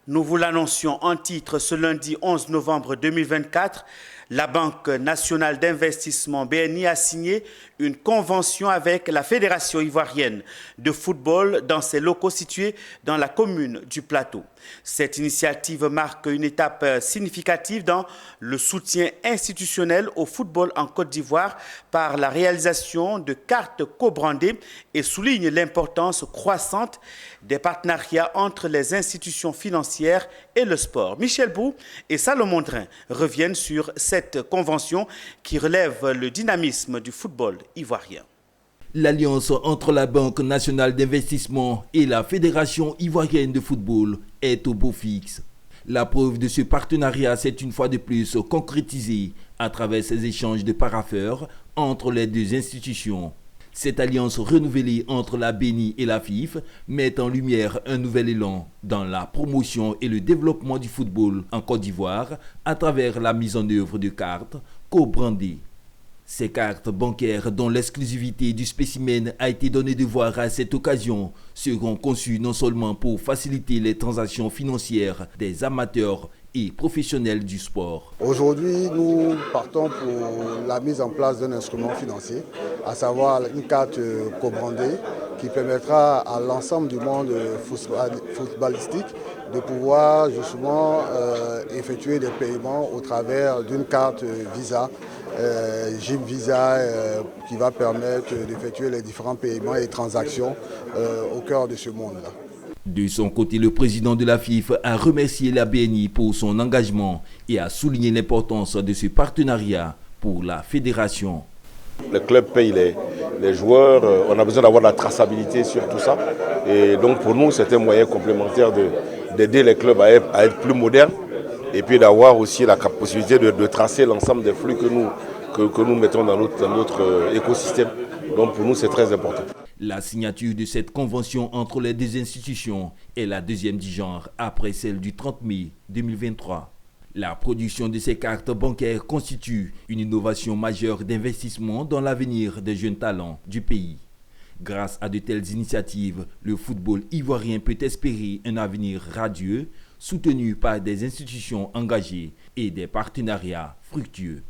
Nous vous l'annoncions en titre ce lundi 11 novembre 2024. La Banque nationale d'investissement BNI a signé une convention avec la Fédération ivoirienne de football dans ses locaux situés dans la commune du Plateau. Cette initiative marque une étape significative dans le soutien institutionnel au football en Côte d'Ivoire par la réalisation de cartes co-brandées et souligne l'importance croissante des partenariats entre les institutions financières et le sport. Michel Bou et Salomon Drin reviennent sur cette convention qui relève le dynamisme du football ivoirien. L'alliance entre la Banque nationale d'investissement et la Fédération ivoirienne de football est au beau fixe. La preuve de ce partenariat s'est une fois de plus concrétisée à travers ces échanges de parapheurs entre les deux institutions. Cette alliance renouvelée entre la BNI et la FIF met en lumière un nouvel élan dans la promotion et le développement du football en Côte d'Ivoire à travers la mise en œuvre de cartes co-brandées. Ces cartes bancaires, dont l'exclusivité du spécimen a été donnée de voir à cette occasion, seront conçues non seulement pour faciliter les transactions financières des amateurs et professionnels du sport. Aujourd'hui, nous partons pour la mise en place d'un instrument financier, à savoir une carte co-brandée qui permettra à l'ensemble du monde footballistique de pouvoir justement effectuer des paiements au travers d'une carte Visa, Jim Visa, qui va permettre d'effectuer les différents paiements et transactions au cœur de ce monde-là. De son côté, le président de la FIF a remercié la BNI pour son engagement et a souligné l'importance de ce partenariat pour la fédération. Le club paye les joueurs, on a besoin d'avoir de la traçabilité sur tout ça. Et donc pour nous, c'est un moyen complémentaire d'aider les clubs à être plus modernes et puis d'avoir aussi la possibilité de tracer l'ensemble des flux que nous mettons dans notre écosystème. Donc pour nous, c'est très important. La signature de cette convention entre les deux institutions est la deuxième du genre après celle du 30 mai 2023. La production de ces cartes bancaires constitue une innovation majeure d'investissement dans l'avenir des jeunes talents du pays. Grâce à de telles initiatives, le football ivoirien peut espérer un avenir radieux, soutenu par des institutions engagées et des partenariats fructueux.